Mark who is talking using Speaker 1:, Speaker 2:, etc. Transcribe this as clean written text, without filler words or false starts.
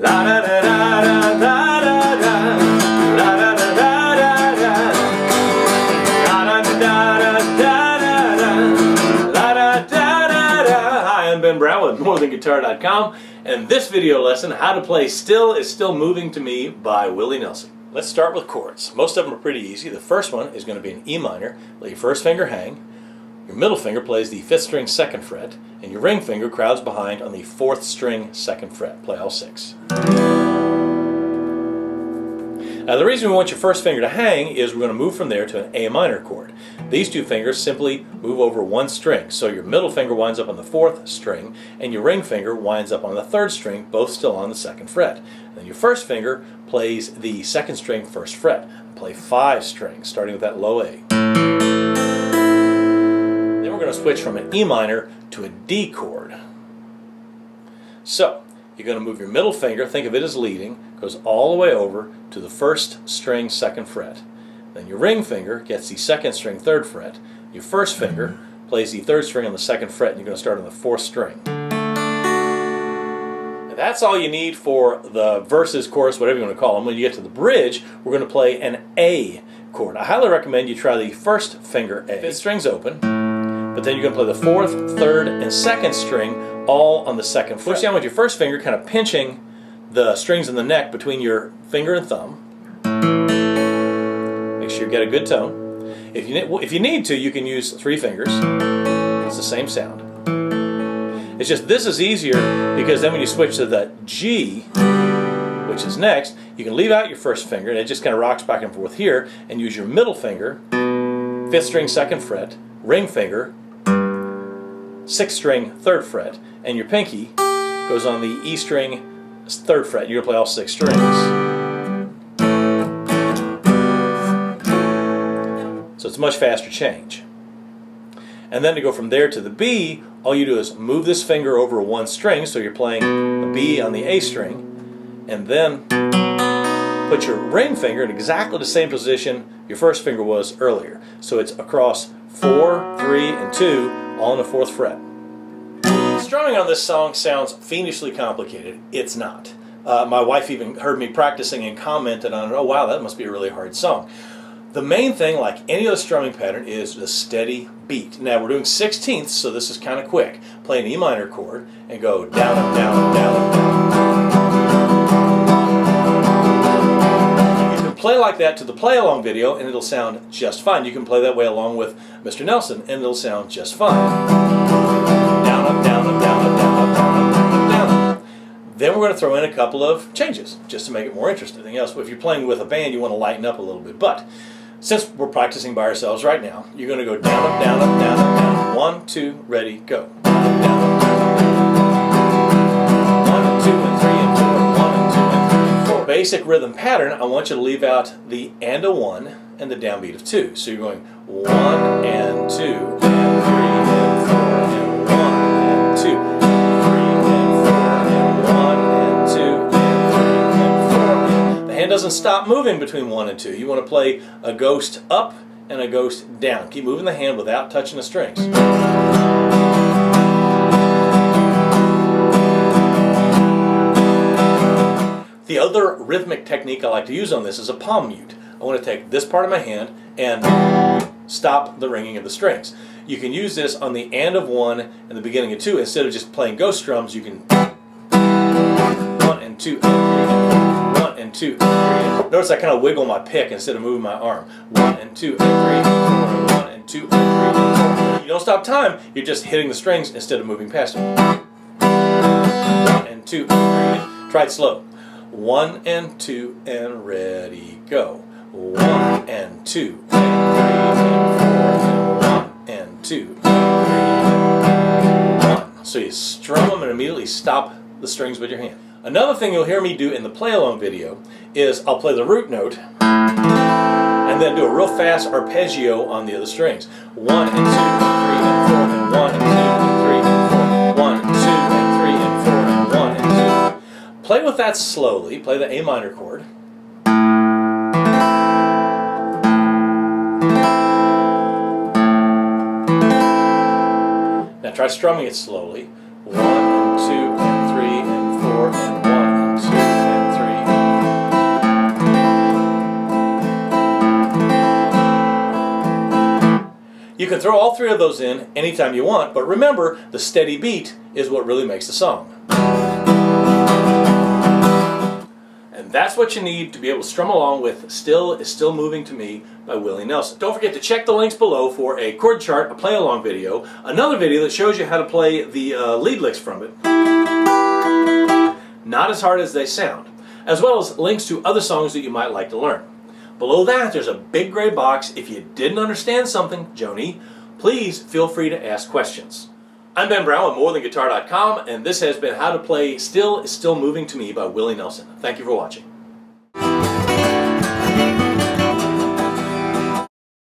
Speaker 1: La da da da da da da da. La da da da da da. La da da da da da da. La da da da da. Hi, I'm Ben Brown with MoreThanGuitar.com, and this video lesson, How to Play Still Is Still Moving to Me by Willie Nelson. Let's start with chords. Most of them are pretty easy. The first one is going to be an E minor. Let your first finger hang. Your middle finger plays the 5th string 2nd fret, and your ring finger crowds behind on the 4th string 2nd fret. Play all 6. Now the reason we want your first finger to hang is we're going to move from there to an A minor chord. These two fingers simply move over one string, so your middle finger winds up on the 4th string, and your ring finger winds up on the 3rd string, both still on the 2nd fret. Then your first finger plays the 2nd string 1st fret. Play 5 strings, starting with that low A. We're going to switch from an E minor to a D chord. So, you're going to move your middle finger, think of it as leading, goes all the way over to the 1st string 2nd fret. Then your ring finger gets the 2nd string 3rd fret. Your first finger plays the 3rd string on the 2nd fret, and you're going to start on the 4th string. And that's all you need for the verses, chorus, whatever you want to call them. When you get to the bridge, we're going to play an A chord. I highly recommend you try the first finger A. 5th string's open. But then you're going to play the 4th, 3rd, and 2nd string all on the 2nd fret. Push down with your first finger, kind of pinching the strings in the neck between your finger and thumb. Make sure you get a good tone. If you need to, you can use 3 fingers. It's the same sound. It's just this is easier because then when you switch to the G, which is next, you can leave out your first finger, and it just kind of rocks back and forth here, and use your middle finger, 5th string 2nd fret, ring finger, 6th string 3rd fret, and your pinky goes on the E string 3rd fret. You're going to play all 6 strings. So it's a much faster change. And then to go from there to the B, all you do is move this finger over one string, so you're playing the B on the A string, and then put your ring finger in exactly the same position your first finger was earlier. So it's across 4, 3, and 2, all on the 4th fret. Strumming on this song sounds fiendishly complicated. It's not. My wife even heard me practicing and commented on it. Oh wow, that must be a really hard song. The main thing, like any other strumming pattern, is the steady beat. Now we're doing 16ths, so this is kind of quick. Play an E minor chord and go down, up, down, up, down, up, down. You can play like that to the play-along video, and it'll sound just fine. You can play that way along with Mr. Nelson, and it'll sound just fine. Down, up, down, up, down, up, down, up, down, up, down, up, down. Then we're going to throw in a couple of changes, just to make it more interesting. Anything else? If you're playing with a band, you want to lighten up a little bit. But since we're practicing by ourselves right now, you're going to go down, up, down, up, down, up, down. 1, 2, ready, go. Down, up, down, up, down, up, down. 1 and 2 and 3 and 4. 1 and 2 and 3 and 4. Basic rhythm pattern. I want you to leave out the and a 1 and the downbeat of 2. So you're going 1 and 2 and 3 and 4 and 1 and 2, 3 and 4 and 1 and 2 and 3 and 4. The hand doesn't stop moving between 1 and 2. You want to play a ghost up and a ghost down. Keep moving the hand without touching the strings. The other rhythmic technique I like to use on this is a palm mute. I want to take this part of my hand and stop the ringing of the strings. You can use this on the and of 1 and the beginning of 2. Instead of just playing ghost strums, you can 1 and 2 and 3 and 4, 1 and 2 and 3 and 4. Notice I kind of wiggle my pick instead of moving my arm. 1 and 2 and 3 and 4, 1 and 2 and 3 and 4. You don't stop time, you're just hitting the strings instead of moving past them. 1 and 2 and 3. Try it slow. 1 and 2 and ready, go. 1 and 2 and 3 and 4 and 1 and 2 and 3 and 1. So you strum them and immediately stop the strings with your hand. Another thing you'll hear me do in the play-along video is I'll play the root note and then do a real fast arpeggio on the other strings. 1 and 2 and 3 and 4 and 1 and 2 and 3 and 4. 1 and 2 and 3 and 4 and 1 and 2. Play with that slowly. Play the A minor chord. Now try strumming it slowly. 1 and 2 and 3 and 4 and 1 and 2. can throw all three of those in anytime you want, but remember, the steady beat is what really makes the song. And that's what you need to be able to strum along with Still Is Still Moving to Me by Willie Nelson. Don't forget to check the links below for a chord chart, a play along video, another video that shows you how to play the lead licks from it, not as hard as they sound, as well as links to other songs that you might like to learn. Below that, there's a big gray box. If you didn't understand something, Joni, please feel free to ask questions. I'm Ben Brown with MoreThanGuitar.com, and this has been How to Play Still Is Still Moving to Me by Willie Nelson. Thank you for watching.